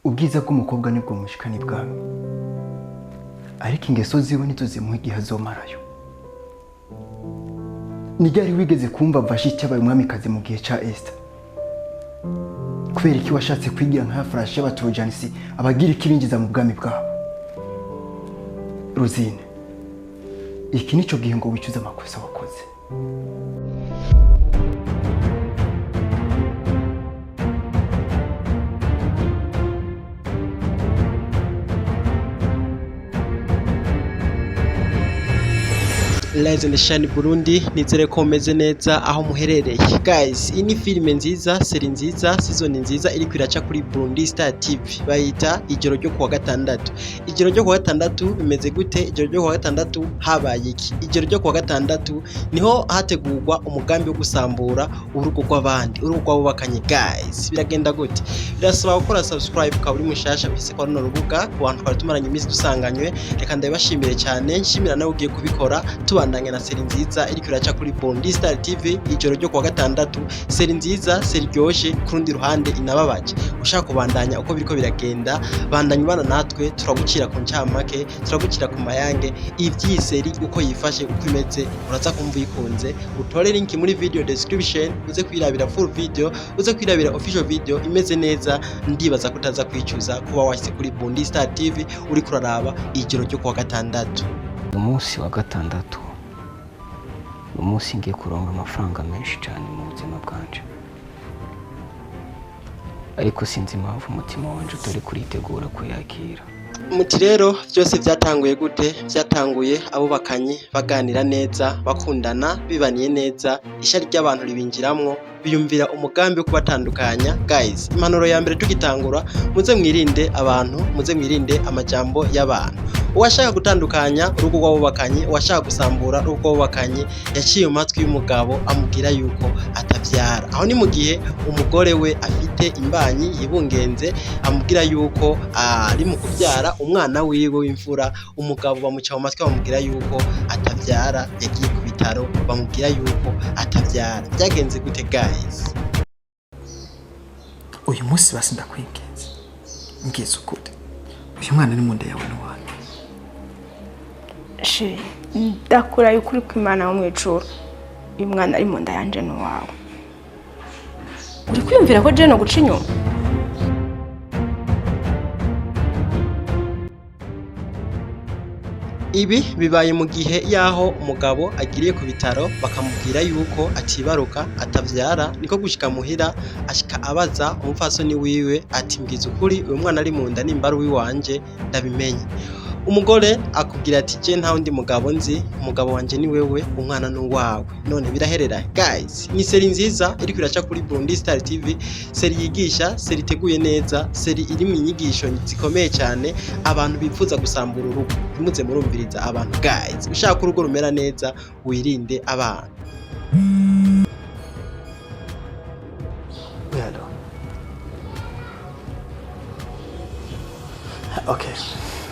ubwiza bw'umukobwa nibwo mushikana ibwami, ariko ingeso ziwe ntituzimuha igihe azomarayo. Ni ryari wigeze kumva Vashiti yabaye umwamikazi mu gihe ca Esther? Kubera iki washatse kwigira nka flash y'abaturojanisi abagira ikibinjiza mu bwami bwabo? Rosine, iki nico gihe ngo wicuza amakosa wakoze. Rise and Shine Burundi, nizere ko meze neza aho muherereye. Guys, iyi ni filime nziza, seri nziza, season nziza iri kwiraca kuri Burundi Star TV. Bayita Ijoro ryo kuwa gatandatu. Ijoro ryo kuwa gatandatu bimeze gute? Ijoro ryo kuwa gatandatu habaye iki? Ijoro ryo kuwa gatandatu niho hategurwa umugambi wo gusambura urugo rw'abandi, urugo rw'abubakanye. Guys, biragenda gute? Birasaba gukora subscribe ka buri mushasha bise ko runo rubuga ku bantu twari tumaranye iminsi dusanganywe. Reka ndabashimire cyane, nshimira nawe ugiye kubikora. Tubandanye na seri nziza iri kwiraca kuri Burundi Star TV. Ijoro ryo kuwa gatandatu, seri nziza, seri ryoshe, kurundi ruhande inababaje. Ushaka kubandanya uko biriko biragenda, bandanye bana natwe turagucira ku ncamake, turagucira ku mayange ivyiseri uko yifashe, uko imeze. Uraza kumva ikunze, utore link muri video description, uze kwirabira full video, uze kwirabira official video imeze neza. Ndibaza kutaza kwicuza kuba washyize kuri Burundi Star TV uri kuraraba ijoro ryo kuwa gatandatu. Umunsi wa gatandatu, umunsi ngiye kuronka amafaranga menshi cyane mu buzima bwanje, ariko sinzi impamvu umutima wanje utari kuritegura kuyakira. Muti rero byose byatanguye gute? Byatanguye abubakanye baganira neza, bakundana, bibaniye neza, ishari ry'abantu ribinjiramwo, biyumvira umugambi wo kubatandukanya. Guys, impanuro ya mbere tugitangura, muze mwirinde abantu, muze mwirinde amajambo y'abantu. Uwashaka gutandukanya urugo rw'abubakanye, uwashaka gusambura urugo rw'abubakanye, yaciye mu matwi y'umugabo amubwira yuko atavyara. Aho ni mu gihe umugore we afite imbanyi yibungenze, amubwira yuko ari mu kubyara umwana wiwe w'imfura. Umugabo bamuca mu matwi bamubwira yuko atavyara, yagiye ku bitaro bamubwira yuko atavyara. Byagenze gute guys? Uyu munsi basi ndakwingenza, ngize ukuri, uyu mwana ni mu nda yawe n'uwanyu. Ndakura y'ukuri kw'Imana wo mw'ijuru, uyu mwana ari mu nda yanje n'uwawe. Uri kwiyumvira ko je no guca inyuma? Ibi bibaye mu gihe yaho umugabo agiriye ku bitaro bakamubwira yuko atibaruka, atavyara. Niko gushika muhira ashika abaza umupfasoni wiwe ati mbwiza ukuri uyu mwana ari mu nda nimba ari uwiwanje ndabimenye. Umugore akubwira ati je nta wundi mugabo nzi, umugabo wanje ni wewe, umwana n'uwawe. None biraherera. Guys, ni seri nziza iri kwiraca kuri Burundi Star TV, seri yigisha, seri teguye neza, seri iri mu nyigisho zikomeye cyane. Abantu bifuza gusambura urugo, bimuze murumviriza abantu. Guys, ushaka urugo rumera neza, wirinde abantu. Okay,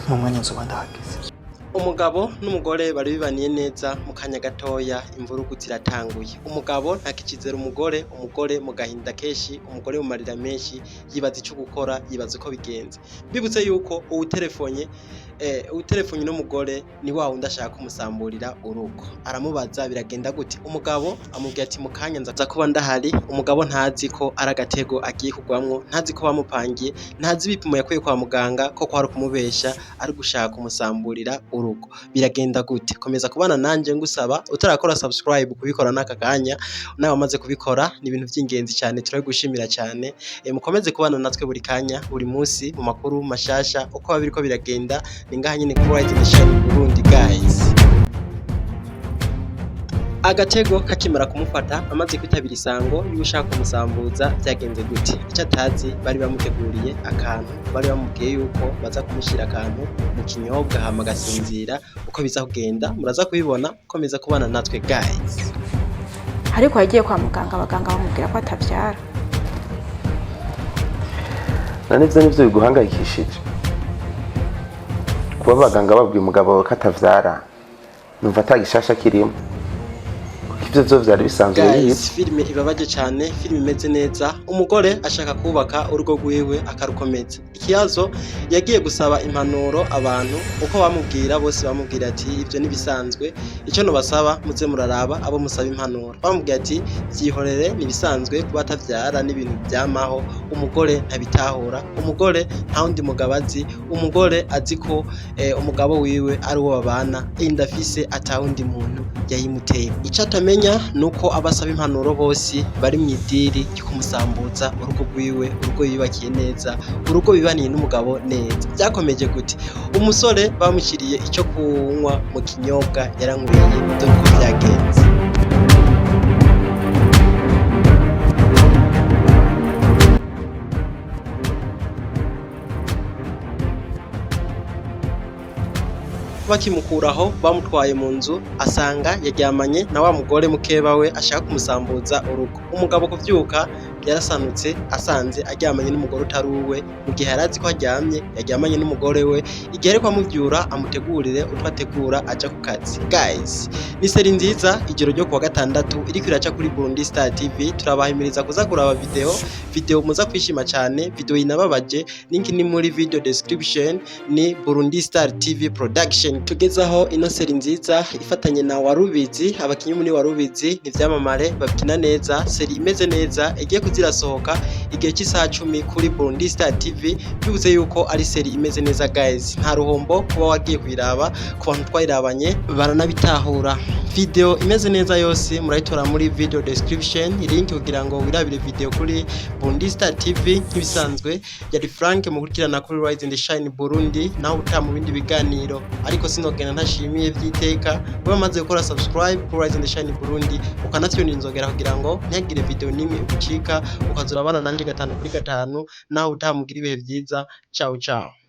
mu mwanya nzoba ndahageze. Umugabo n'umugore bari bibaniye neza, mu kanya gatoya imvurugu ziratanguye. Umugabo ntakicizera umugore, umugore mu gahinda kenshi, umugore mu marira menshi, yibaza icyo gukora, yibaza uko bigenze. Bibutse yuko uwutelefonye n'umugore ni wa wundi ashaka kumusamburira urugo. Aramubaza biragenda gute? Umugabo amubwira ati mu kanya nza kuba ndahari. Umugabo ntazi ko ari agatego agiye kugwamwo, ntazi ko bamupangiye, ntazi ibipimo yakuye kwa muganga ko kwari kumubesha, ari gushaka kumusamburira urugo. Biragenda gute? Komeza kubana nanje ngusaba, utarakora subscribe kubikora n'aka kanya, nawe amaze kubikora. Ni ibintu by'ingenzi cyane, turagushimira cyane. Mukomeze kubana natwe buri kanya, buri munsi mu makuru mashasha uko babiriko biragenda. Ningaha nyine kuri Rise and Shine Burundi. Guys, agatego kakimara kumufata amaze kwitabira isango y'ushaka kumusambuza, byagenze gute? Icyo atazi, bari bamuteguriye akantu, bari bamubwiye yuko baza kumushyira akantu mu kinyobwa hama gasinzira. Uko biza kugenda muraza kubibona, komeza kubana natwe. Guys, Ariko yagiye kwa muganga, abaganga bamubwira ko atavyara. Nanivyo nivyo biguhangayikishije kuba abaganga babwiye umugabo ko atavyara, numva atagishasha kirimo. ivyo vyo vyari bisanzwe guys, bizi. filime ibabaje cyane, filime imeze neza. Umugore ashaka kubaka urugo rwiwe akarukomeza. Ikibazo yagiye gusaba impanuro abantu uko bamubwira, bose bamubwira ati ivyo nibisanzwe, icyo no basaba muze muraraba abo musaba impanuro. Bamubwira ati vyihorere nibisanzwe kuba atavyara n'ibintu byamaho. Umugore ntabitahura, umugore nta wundi mugabo azi, umugore azi ko umugabo wiwe ari uwo babana, indafise atawundi muntu yayimuteye. Icyo atamenya nuko abasaba impanuro bose bari mu idiri ryo kumusambuza urugo rwiwe, urugo yubakiye neza, urugo bibaniye n'umugabo neza. Byakomeje gute? Umusore bamushyiriye icyo kunywa mu kinyobwa yaranyweye, dore uko byagenze. Bakimukuraho bamutwaye mu nzu, asanga yaryamanye na wa mugore mukeba we ashaka kumusambuza urugo. Umugabo kuvyuka yarasanutse asanze aryamanye n'umugore utari uwe, mu gihe yarazi ko yaryamanye n'umugore we. Igihe ariko amuvyura amutegurire utwo ategura aja ku kazi. Guys, ni seri nziza ijoro ryo kuwa gatandatu iriko iraca kuri Burundi Star TV. Turabahimiriza kuza kuraba video muza kwishima cyane, video inababaje. Link ni muri video description. Ni Burundi Star TV production tugezaho ino seri nziza ifatanye na Warubizi. Abakinyi muri Warubizi ni vyamamare babikina neza, seri imeze neza igiye kuzirasohoka igihe cy'isaha 10 kuri Burundi Star TV. Bivuze yuko ari seri imeze neza guys, nta ruhombo kuba wagiye kuyiraba. Ku bantu twayirabanye baranabitahura. Video imeze neza yose murayitora muri video description, link kugira ngo wirabire video kuri Burundi Star TV. Nk'ibisanzwe yari Frank mukurikirana kuri Rise and Shine Burundi, naho uta mu bindi biganiro. Ariko sinogena ntashimiye vyiteka we maze gukora subscribe kuri Rise and Shine Burundi, ukanatyona inzogera kugira ngo ntihagire video nimwe ugucika, ukazurabana nanje 5 kuri 5. Naho utamugira ibihe vyiza. Ciao ciao.